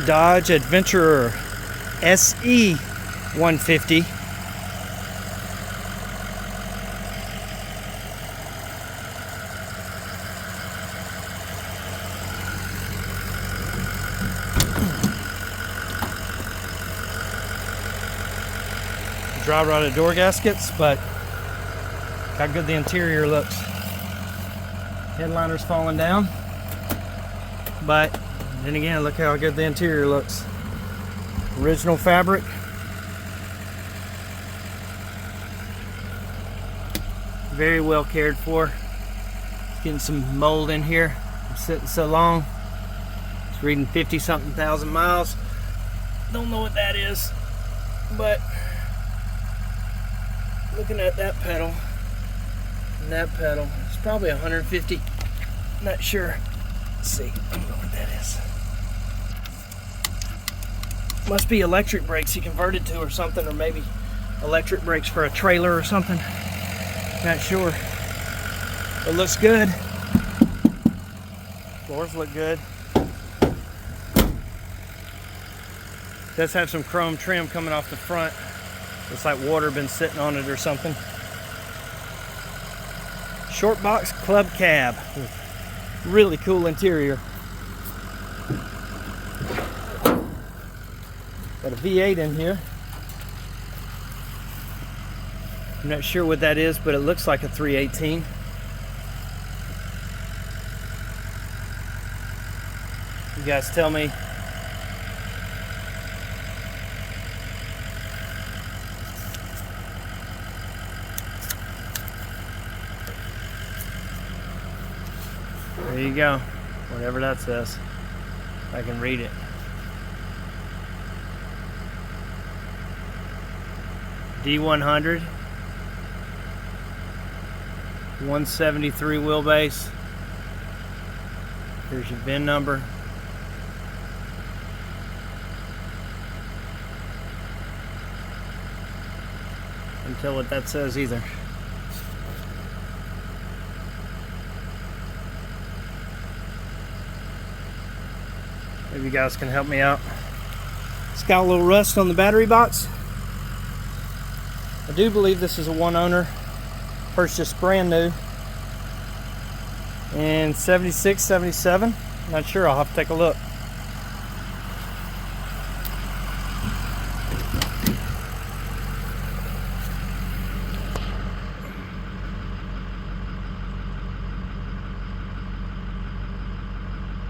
Dodge Adventurer SE 150. Dry rotted door gaskets, but how good the interior looks. Headliner's falling down, but then again, look how good the interior looks. Original fabric. Very well cared for. Getting some mold in here. I'm sitting so long. It's reading 50-something thousand miles. Don't know what that is, but looking at that pedal and that pedal, it's probably 150. Not sure. Let's see. I don't know what that is. Must be electric brakes he converted to or something, or maybe electric brakes for a trailer or something. Not sure. It looks good. Floors look good. Does have some chrome trim coming off the front. Looks like water been sitting on it or something. Short box club cab. Really cool interior. Got a V8 in here. I'm not sure what that is, but it looks like a 318. You guys tell me. There you go. Whatever that says. I can read it. D100. 173 wheelbase. Here's your VIN number. Can't tell what that says either. Maybe you guys can help me out. It's got a little rust on the battery box. I do believe this is a one owner. Purchased brand new in 76, 77. Not sure, I'll have to take a look.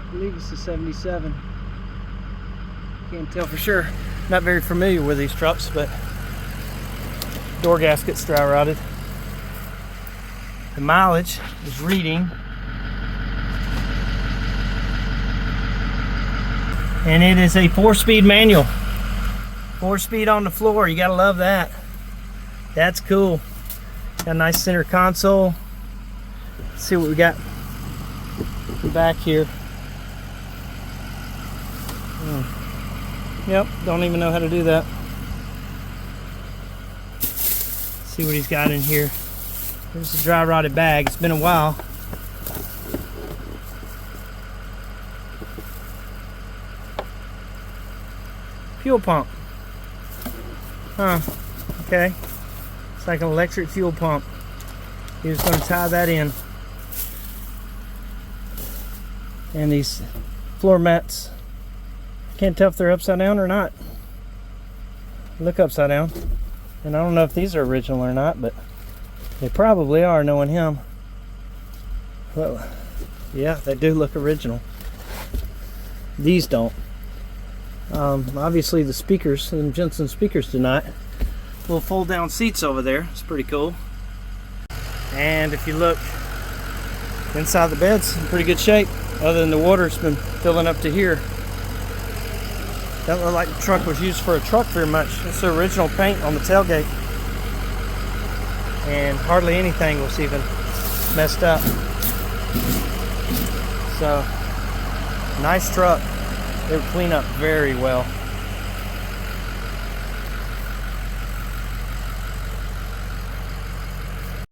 I believe this is 77. Can't tell for sure. Not very familiar with these trucks, but door gasket's dry rotted. The mileage is reading, and it is a 4-speed manual. 4-speed on the floor, you gotta love that. That's cool. Got a nice center console. Let's see what we got back here. Yep, don't even know how to do that. See what he's got in here. There's the dry rotted bag. It's been a while. Fuel pump. Huh. Okay. It's like an electric fuel pump. He was going to tie that in. And these floor mats. Can't tell if they're upside down or not. Look upside down. And I don't know if these are original or not, but they probably are, knowing him. Well, yeah, they do look original. These don't. Obviously the speakers, the Jensen speakers do not. Little fold down seats over there. It's pretty cool. And if you look inside the bed's in pretty good shape, other than the water's been filling up to here. Doesn't look like the truck was used for a truck very much. It's the original paint on the tailgate. And hardly anything was even messed up. So, nice truck. They would clean up very well.